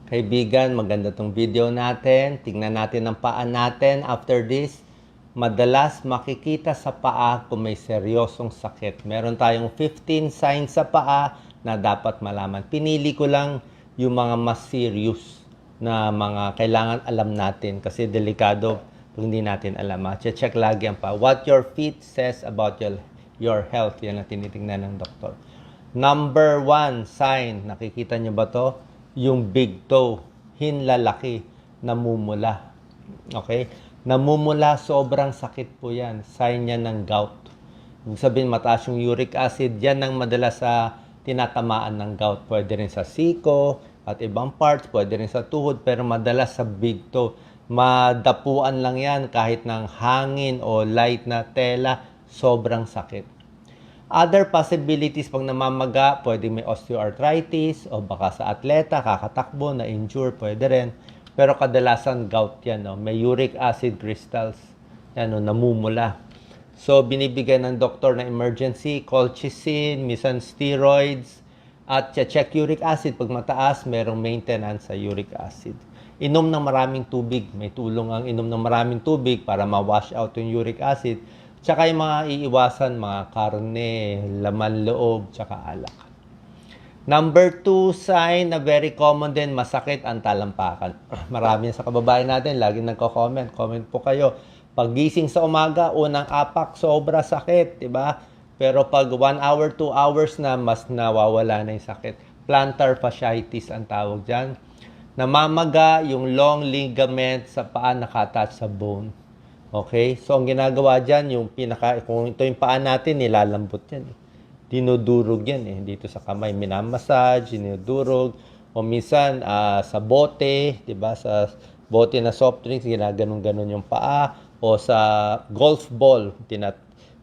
Kaibigan, maganda tong video natin. Tingnan natin ang paa natin after this. Madalas makikita sa paa kung may seryosong sakit. Meron tayong 15 signs sa paa na dapat malaman. Pinili ko lang yung mga mas serious na mga kailangan alam natin kasi delikado kung hindi natin alam. Check lagi ang paa. What your feet says about your health. Yan ang tinitingnan ng doktor. Number 1 sign. Nakikita nyo ba to? Yung big toe, hinlalaki, namumula. Okay? Namumula, sobrang sakit po yan. Sign yan ng gout. Ibig sabihin, mataas yung uric acid. Yan ang madalas sa tinatamaan ng gout. Pwede rin sa siko at ibang parts. Pwede rin sa tuhod. Pero madalas sa big toe. Madapuan lang yan kahit ng hangin o light na tela. Sobrang sakit. Other possibilities pag namamaga, pwede may osteoarthritis o baka sa atleta, kakatakbo, na-injure, pwede rin. Pero kadalasan gout yan, no? May uric acid crystals, yan, no? Namumula. So, binibigyan ng doktor na emergency, colchicine, minsan steroids, at check uric acid. Pag mataas, merong maintenance sa uric acid. Inom ng maraming tubig. May tulong ang inom ng maraming tubig para ma-wash out yung uric acid. Tsaka yung mga iiwasan, mga karne, laman loob, tsaka alak. Number 2 sign na very common din, masakit ang talampakan. Marami sa kababayan natin, lagi nagko-comment. Comment po kayo. Paggising sa umaga, unang apak, sobra sakit, di ba? Pero pag 1 hour, 2 hours na, mas nawawala na yung sakit. Plantar fasciitis ang tawag dyan. Namamaga yung long ligament sa paa nakatouch sa bone. Okay? So, ang ginagawa dyan, kung ito yung paa natin, nilalambot yan. Dinudurog yan eh. Dito sa kamay, minamassage, dinudurog. O minsan, sa bote, diba? Sa bote na soft drinks, ginaganon-ganon yung paa. O sa golf ball,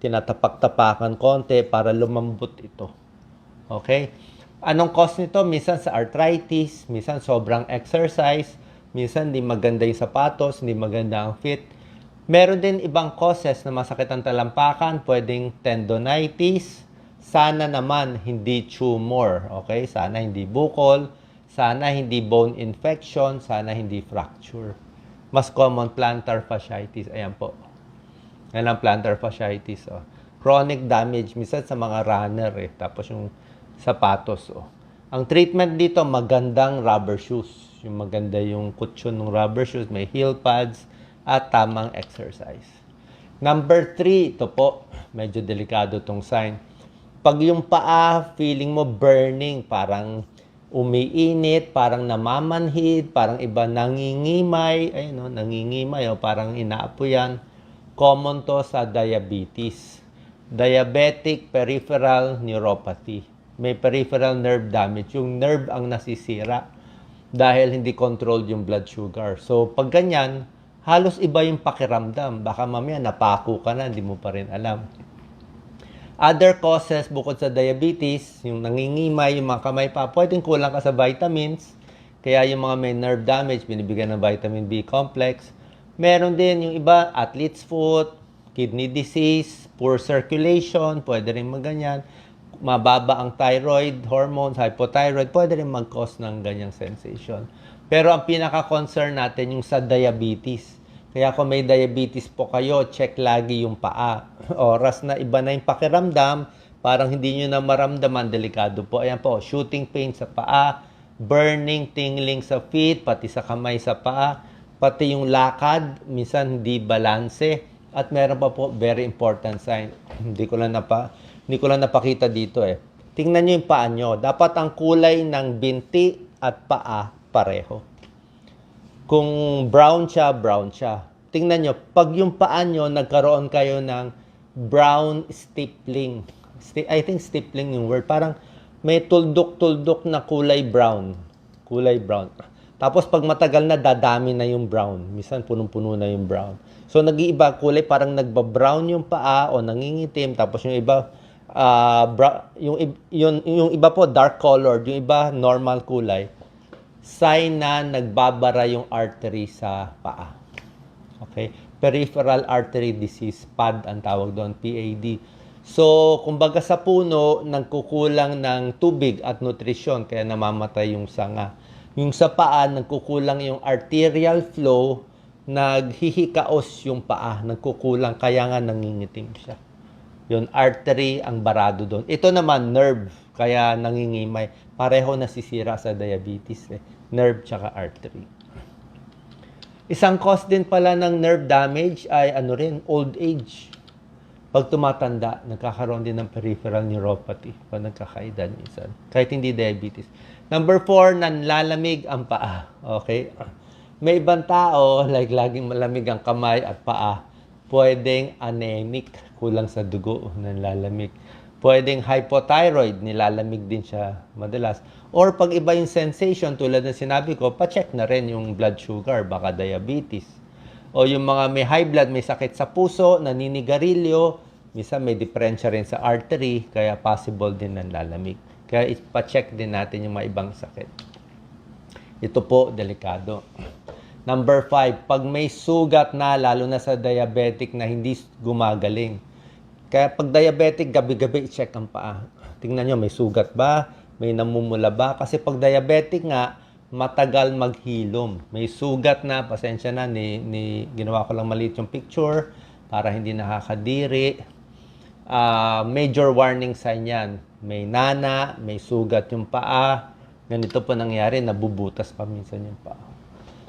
tinatapak-tapakan konti para lumambot ito. Okay? Anong cause nito? Minsan sa arthritis, minsan sobrang exercise, minsan hindi maganda yung sapatos, hindi maganda ang fit. Meron din ibang causes na masakit ang talampakan, pwedeng tendonitis, sana naman hindi tumor, okay? Sana hindi bukol, sana hindi bone infection, sana hindi fracture. Mas common, plantar fasciitis. Ayan po. Yan ang plantar fasciitis. Oh. Chronic damage, minsan sa mga runner eh. Tapos yung sapatos. Oh. Ang treatment dito, magandang rubber shoes. Yung maganda yung kutsyon ng rubber shoes, may heel pads, at tamang exercise. Number 3, ito po, medyo delikado tong sign. Pag yung paa, feeling mo burning, parang umiinit, parang namamanhid, parang iba nangingimay, ayun, no, nangingimay, o parang inaapoyan. Common to sa diabetes. Diabetic peripheral neuropathy. May peripheral nerve damage. Yung nerve ang nasisira dahil hindi controlled yung blood sugar. So, pag ganyan, halos iba yung pakiramdam. Baka mamaya napako ka na, hindi mo pa rin alam. Other causes bukod sa diabetes, yung nangingimay, yung mga kamay pa, pwedeng kulang ka sa vitamins. Kaya yung mga may nerve damage, binibigyan ng vitamin B complex. Meron din yung iba, athlete's foot, kidney disease, poor circulation, pwede rin maganyan. Mababa ang thyroid hormones, hypothyroid, pwede rin mag-cause ng ganyang sensation. Pero ang pinaka-concern natin yung sa diabetes. Kaya kung may diabetes po kayo, check lagi yung paa. Oras na iba na yung pakiramdam, parang hindi nyo na maramdaman, delikado po. Ayan po, shooting pain sa paa, burning, tingling sa feet, pati sa kamay sa paa, pati yung lakad, minsan hindi balanse. At meron pa po, very important sign. Hindi ko lang napakita dito eh. Tingnan nyo yung paa nyo. Dapat ang kulay ng binti at paa pareho. Kung brown siya, brown siya. Tingnan nyo, pag yung paa nyo, nagkaroon kayo ng brown stippling. I think stippling yung word. Parang may tuldok-tuldok na kulay brown. Kulay brown. Tapos pag matagal na, dadami na yung brown. Minsan punong-puno na yung brown. So nag-iiba kulay, parang nagba-brown yung paa o nangingitim. Tapos yung iba, yung iba po dark colored, yung iba normal kulay. Sign na nagbabara yung artery sa paa. Okay? Peripheral artery disease, PAD ang tawag doon, PAD. So, kumbaga sa puno, nagkukulang ng tubig at nutrisyon, kaya namamatay yung sanga. Yung sa paa, nagkukulang yung arterial flow, naghihikaos yung paa, nagkukulang, kaya nga nangingitim siya. Yung artery ang barado doon. Ito naman, nerve, kaya nangingimay. Pareho nasisira sa diabetes. Nerve tsaka artery. Isang cause din pala ng nerve damage ay old age. Pag tumatanda, nagkakaroon din ng peripheral neuropathy pag nagkakaedad minsan. Kahit hindi diabetes. Number 4, nanlalamig ang paa. Okay? May ibang tao, like laging malamig ang kamay at paa, pwedeng anemic, kulang sa dugo, nanlalamig. Pwedeng hypothyroid, nilalamig din siya madalas. Or pag iba yung sensation, tulad ng sinabi ko, pa-check na rin yung blood sugar, baka diabetes. O yung mga may high blood, may sakit sa puso, naninigarilyo, minsan may diferensya rin sa artery, kaya possible din ng lalamig. Kaya ipa-check din natin yung mga ibang sakit. Ito po, delikado. Number 5, pag may sugat na, lalo na sa diabetic na hindi gumagaling. Kaya pag diabetic, gabi-gabi i-check ang paa. Tingnan nyo, may sugat ba? May namumula ba? Kasi pag diabetic nga, matagal maghilom. May sugat na, pasensya na, ginawa ko lang maliit yung picture para hindi nakakadiri. Major warning sign yan. May nana, may sugat yung paa. Ganito po nangyari, nabubutas pa minsan yung paa.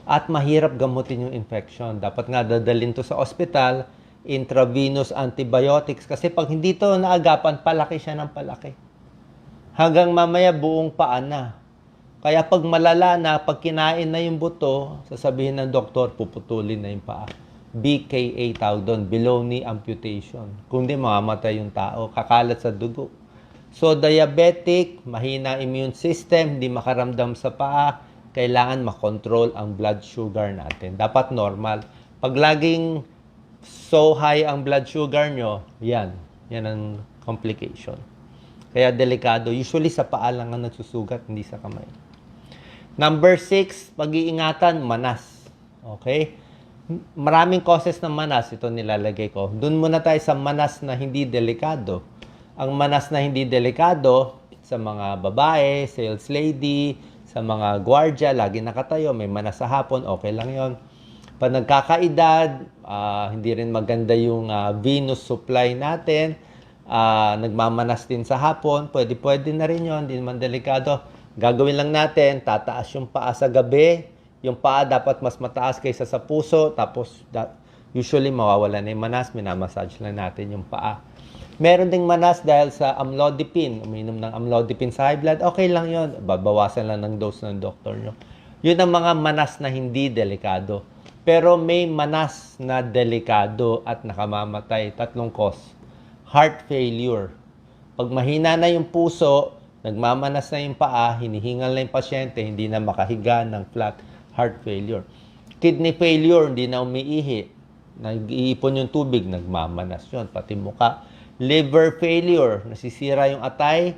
At mahirap gamutin yung infection. Dapat nga dadalhin to sa ospital, intravenous antibiotics. Kasi pag hindi to naagapan, palaki siya ng palaki. Hanggang mamaya buong paa na. Kaya pag malala na, pag kinain na yung buto, sasabihin ng doktor, puputulin na yung paa. BKA tawag doon, below knee amputation. Kung di, mamamatay yung tao, kakalat sa dugo. So, diabetic, mahina immune system, hindi makaramdam sa paa, kailangan makontrol ang blood sugar natin. Dapat normal. Pag laging so high ang blood sugar nyo, yan ang complication. Kaya delikado. Usually sa paa lang ang nagsusugat, hindi sa kamay. Number 6, pag-iingatan, manas. Okay? Maraming causes ng manas. Ito nilalagay ko. Doon muna tayo sa manas na hindi delikado. Ang manas na hindi delikado, sa mga babae, sales lady, sa mga gwardiya, lagi nakatayo, may manas sa hapon, okay lang yon. Pag nagkakaedad, hindi rin maganda yung venous supply natin, nagmamanas din sa hapon, pwede na rin yon, hindi naman delikado. Gagawin lang natin, tataas yung paa sa gabi, yung paa dapat mas mataas kaysa sa puso, tapos usually mawawala na yung manas, minamassage lang natin yung paa. Meron ding manas dahil sa amlodipine. Uminom ng amlodipine sa high blood, okay lang yon. Babawasan lang ng dose ng doktor nyo. Yun ang mga manas na hindi delikado. Pero may manas na delikado at nakamamatay. 3 cause. Heart failure. Pag mahina na yung puso, nagmamanas na yung paa, hinihingal na yung pasyente, hindi na makahiga ng flat, heart failure. Kidney failure, hindi na umiihi. Nag-iipon yung tubig, nagmamanas yun, pati muka. Liver failure, nasisira yung atay.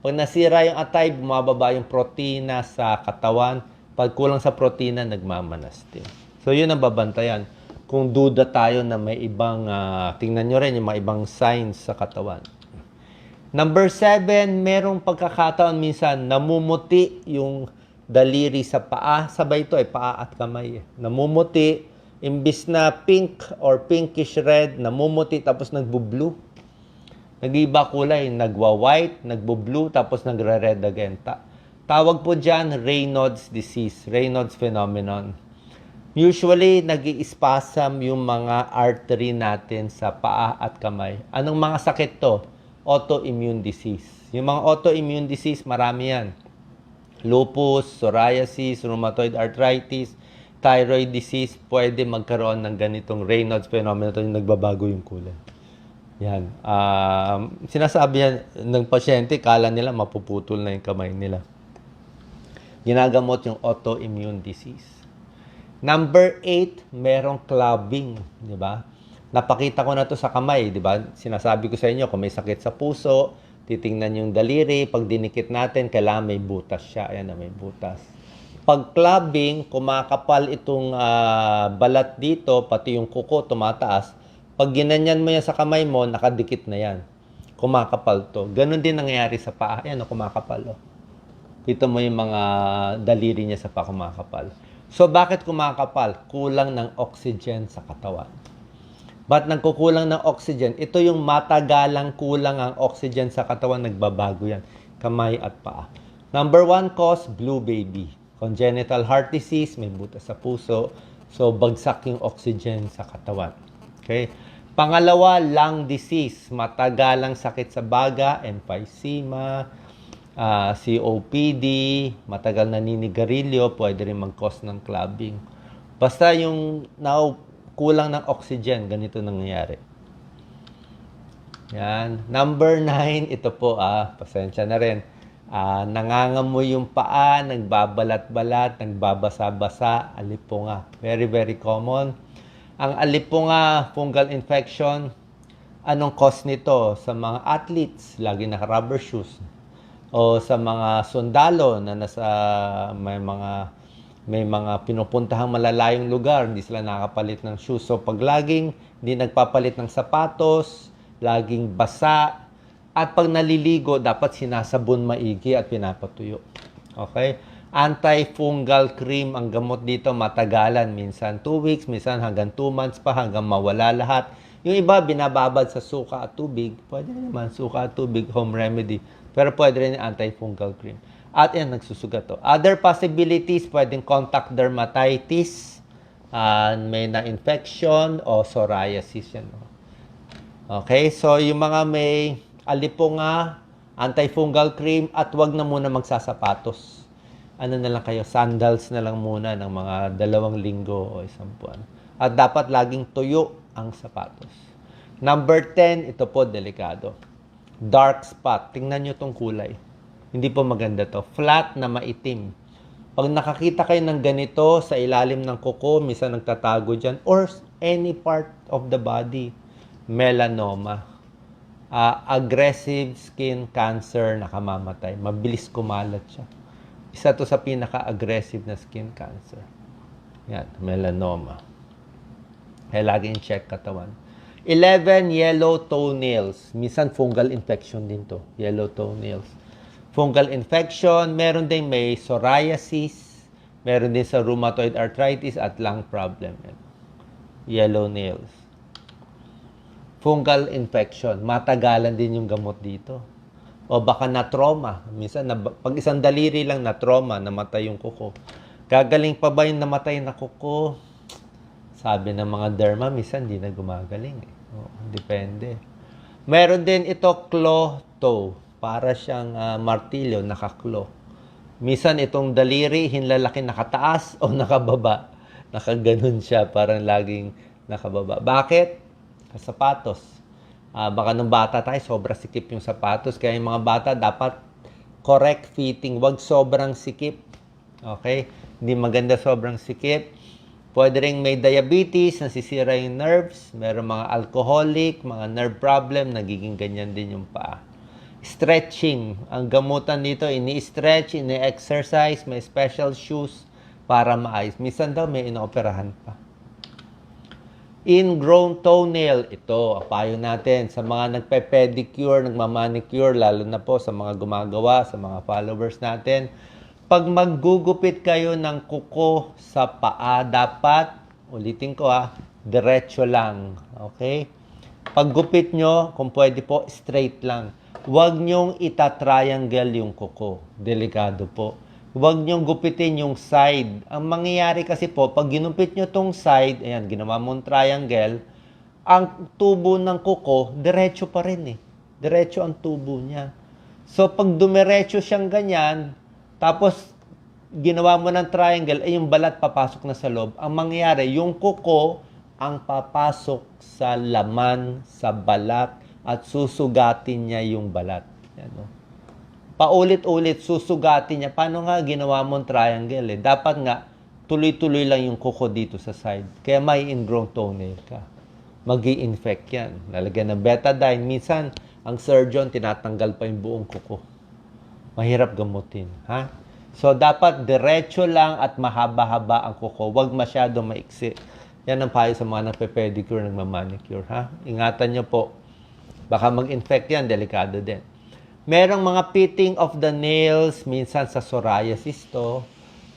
Pag nasira yung atay, bumababa yung protina sa katawan. Pag kulang sa protina, nagmamanas din. So, yun ang babantayan. Kung duda tayo na may ibang, tingnan nyo rin yung mga ibang signs sa katawan. Number 7, merong pagkakataon minsan, namumuti yung daliri sa paa. Sabay ito paa at kamay. Namumuti, imbis na pink or pinkish red, namumuti tapos nagbo-blue. Nag-iba kulay, nagwa-white, nagbo-blue, tapos nagre-red again. Tawag po dyan, Raynaud's disease, Raynaud's phenomenon. Usually, nag-i-spasm yung mga artery natin sa paa at kamay. Anong mga sakit to? Autoimmune disease. Yung mga autoimmune disease, marami yan. Lupus, psoriasis, rheumatoid arthritis, thyroid disease, pwede magkaroon ng ganitong Raynaud's phenomenon, yung nagbabago yung kulay. Yan. Sinasabi yan ng pasyente, kala nila mapuputol na yung kamay nila. Ginagamot yung autoimmune disease. Number 8, merong clubbing, di ba? Napakita ko na to sa kamay, di ba? Sinasabi ko sa inyo, kung may sakit sa puso, titingnan yung daliri, pag dinikit natin, kailangan may butas siya. Ayan na, may butas. Pag clubbing, kumakapal itong balat dito, pati yung kuko tumataas. Pag ginanyan mo yan sa kamay mo, nakadikit na yan. Kumakapal to. Ganon din nangyayari sa paa. Ayan, kumakapal. Kita mo yung mga daliri niya sa kumakapal. So, bakit kumakapal? Kulang ng oxygen sa katawan. Ba't nagkukulang ng oxygen? Ito yung matagalang kulang ang oxygen sa katawan, nagbabago yan. Kamay at paa. Number 1 cause, blue baby. Congenital heart disease, may butas sa puso. So, bagsak yung oxygen sa katawan. Okay? Pangalawa, lung disease. Matagalang sakit sa baga, emphysema, COPD, matagal naninigarilyo, pwede rin mag-cause ng clubbing. Basta yung kulang ng oxygen, ganito nangyayari. Yan. Number 9, ito po, pasensya na rin. Nangangamoy yung paa, nagbabalat-balat, nagbabasa-basa, alipunga. Very, very common. Ang alipunga, fungal infection, anong cause nito? Sa mga athletes, lagi naka-rubber shoes. O sa mga sundalo na may mga pinupuntahang malalayong lugar, hindi sila nakapalit ng shoes. So pag laging hindi nagpapalit ng sapatos, laging basa, at pag naliligo, dapat sinasabon maigi at pinapatuyo. Okay? Antifungal cream, ang gamot dito matagalan. Minsan 2 weeks, minsan hanggang 2 months pa, hanggang mawala lahat. Yung iba, binababad sa suka at tubig. Pwede naman, suka at tubig, home remedy. Pero pwede rin yung antifungal cream. At yan, nagsusugat to. Other possibilities, pwedeng contact dermatitis, may na-infection, o psoriasis yan. Okay, so yung mga may alipunga, antifungal cream, at wag na muna magsasapatos. Ano na lang kayo, sandals na lang muna ng mga 2 linggo o 1 buwan. At dapat laging tuyo ang sapatos. Number 10, ito po, delikado. Dark spot. Tingnan nyo itong kulay. Hindi po maganda to. Flat na maitim. Pag nakakita kayo ng ganito sa ilalim ng kuko, minsan nagtatago dyan, or any part of the body, melanoma. Aggressive skin cancer, nakamamatay. Mabilis kumalat siya. Isa to sa pinaka-aggressive na skin cancer. Yan, melanoma. Kaya laging check katawan. 11, yellow toenails. Minsan fungal infection din to. Yellow toenails. Fungal infection, meron din may psoriasis, meron din sa rheumatoid arthritis at lung problem. Yellow nails. Fungal infection, matagalan din yung gamot dito. O baka na-trauma. Minsan, pag isang daliri lang na-trauma, namatay yung kuko. Gagaling pa ba yung namatay na kuko? Sabi ng mga derma, minsan hindi na gumagaling. Depende. Meron din ito, claw toe. Para siyang martilyo, naka-claw. Minsan itong daliri, hinlalaki nakataas o nakababa. Nakaganon siya, parang laging nakababa. Bakit? Sapatos. Baka nung bata tayo, sobra sikip yung sapatos. Kaya yung mga bata, dapat correct fitting. Huwag sobrang sikip. Okay? Hindi maganda sobrang sikip. Pwede rin may diabetes, nasisira yung nerves. Meron mga alcoholic, mga nerve problem, nagiging ganyan din yung paa. Stretching. Ang gamutan dito, ini-stretch, ini-exercise, may special shoes para maayos. Minsan daw may inooperahan pa. Ingrown toenail. Ito, payo natin sa mga nagpe-pedicure, nagmamanicure, lalo na po sa mga gumagawa, sa mga followers natin. Pag maggugupit kayo ng kuko sa paa, dapat, ulitin ko diretso lang. Okay? Paggupit nyo, kung pwede po, straight lang. Huwag nyong ita-triangle yung kuko. Delikado po. Huwag nyong gupitin yung side. Ang mangyayari kasi po, pag ginupit nyo tong side, ayan, ginawa mong triangle, ang tubo ng kuko, diretso pa rin eh. Diretso ang tubo niya. So, pag dumiretso siyang ganyan, tapos ginawa mo ng triangle, ay yung balat papasok na sa loob. Ang mangyayari, yung kuko ang papasok sa laman, sa balat, at susugatin niya yung balat. Yan, no? Paulit-ulit, susugatin niya. Paano nga ginawa mong triangle? Dapat nga, tuloy-tuloy lang yung kuko dito sa side. Kaya may ingrown toenail ka. Mag-i-infect yan. Lalagyan ng betadine. Minsan, ang surgeon, tinatanggal pa yung buong kuko. Mahirap gamutin. Ha? So, dapat diretso lang at mahaba-haba ang kuko. Huwag masyado maiksi. Yan ang payo sa mga nagpe-pedicure, nagmamanicure. Ha? Ingatan nyo po. Baka mag-infect yan, delikado din. Merong mga pitting of the nails, minsan sa psoriasis to,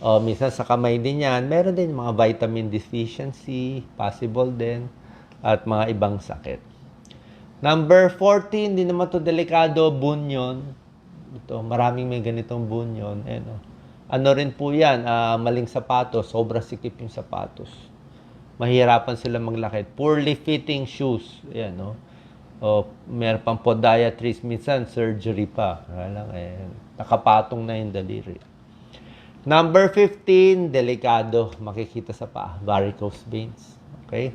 o minsan sa kamay din yan. Meron din mga vitamin deficiency, possible din, at mga ibang sakit. Number 14, hindi naman to delikado, bunyon. Ito, maraming may ganitong bunyon. Ano rin po yan, maling sapatos, sobra sikip yung sapatos. Mahirapan sila maglakad. Poorly fitting shoes. Ayan, no? O, meron pang podiatrist, minsan surgery pa. Nakapatong na yung daliri. Number 15, delikado. Makikita sa paa, varicose veins. Okay?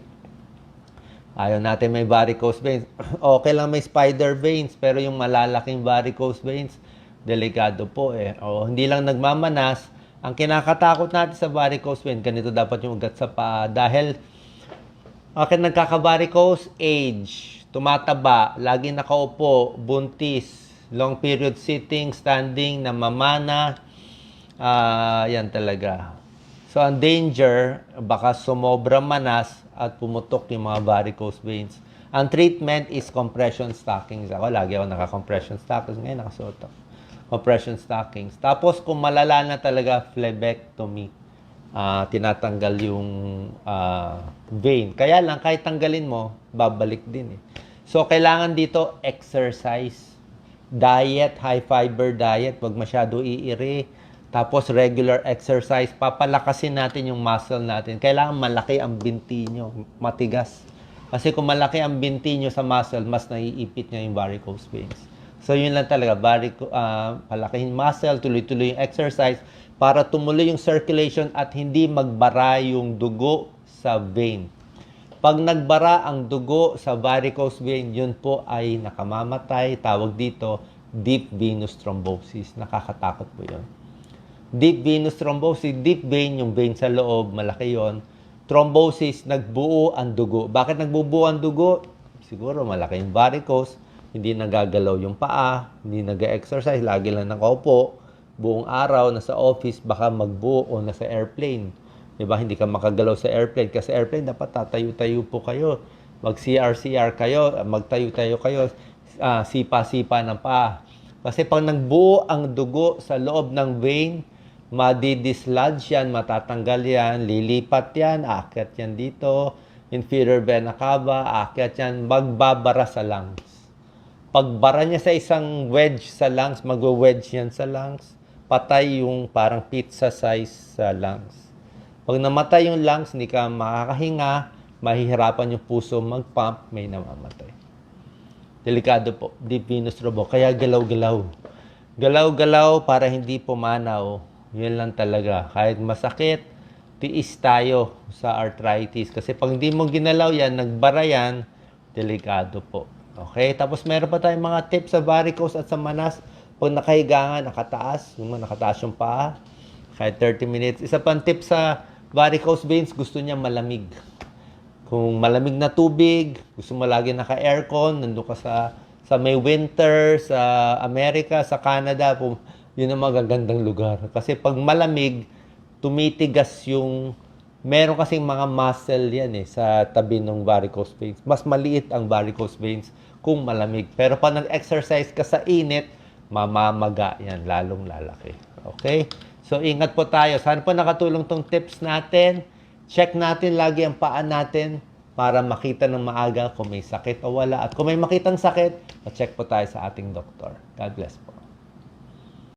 Ayaw natin may varicose veins. Okay lang may spider veins, pero yung malalaking varicose veins, delikado po O, hindi lang nagmamanas. Ang kinakatakot natin sa varicose vein, ganito dapat yung ugat sa paa. Dahil, nagkaka-varicose, age, tumataba, lagi nakaupo, buntis, long period sitting, standing, namamana, yan talaga. So, ang danger, baka sumobra manas at pumutok yung mga varicose veins. Ang treatment is compression stockings. Ako, lagi ako naka-compression stockings. Ngayon, nakasuot ako. Compression stockings. Tapos, kung malala na talaga, phlebectomy. Tinatanggal yung vein. Kaya lang, kahit tanggalin mo, babalik din So, kailangan dito exercise, diet, high-fiber diet. Huwag masyado iiri. Tapos, regular exercise. Papalakasin natin yung muscle natin. Kailangan malaki ang binti nyo. Matigas. Kasi kung malaki ang binti nyo sa muscle, mas naiipit nyo yung varicose veins. So, yun lang talaga. Palakihin muscle, tuloy-tuloy yung exercise para tumuloy yung circulation at hindi magbara yung dugo sa vein. Pag nagbara ang dugo sa varicose vein, yun po ay nakamamatay. Tawag dito, deep venous thrombosis. Nakakatakot po yun. Deep venous thrombosis, deep vein, yung vein sa loob, malaki yun. Thrombosis, nagbuo ang dugo. Bakit nagbubuo ang dugo? Siguro malaki yung varicose. Hindi nagagalaw yung paa, hindi nag-exercise, lagi lang nakaupo, buong araw, nasa office, baka magbuo o nasa airplane. Diba? Hindi ka makagalaw sa airplane kasi airplane dapat tatayo-tayo po kayo. Mag-CR-CR kayo, magtayo-tayo kayo, sipa-sipa ng paa. Kasi pag nagbuo ang dugo sa loob ng vein, madidislodge yan, matatanggal yan, lilipat yan, aakyat yan dito, inferior vena cava, aakyat yan, magbabara sa lungs. Pagbara niya sa isang wedge sa lungs, magwe-wedge yan sa lungs, patay yung parang pizza size sa lungs. Pag namatay yung lungs, hindi ka makakahinga, mahihirapan yung puso mag-pump, may namamatay. Delikado po, deep venous thrombosis. Kaya galaw-galaw. Galaw-galaw para hindi pumanaw. Yun lang talaga. Kahit masakit, tiis tayo sa arthritis. Kasi pag hindi mo ginalaw yan, nagbara yan, delikado po. Okay? Tapos meron pa tayong mga tips sa varicose at sa manas. Pag nakahiga nga, nakataas. Nakataas yung paa. Kahit 30 minutes. Isa pang tip sa varicose veins, gusto niya malamig. Kung malamig na tubig, gusto mo lagi naka-aircon, nandun ka sa may winter, sa Amerika, sa Canada, yun ang magagandang lugar. Kasi pag malamig, tumitigas yung, meron kasing mga muscle yan sa tabi ng varicose veins. Mas maliit ang varicose veins kung malamig. Pero pag nag-exercise ka sa init, mamamaga yan, lalong lalaki. Okay? So, ingat po tayo. Sana po nakatulong tong tips natin. Check natin lagi ang paa natin para makita ng maaga kung may sakit o wala. At kung may makitang sakit, check po tayo sa ating doktor. God bless po.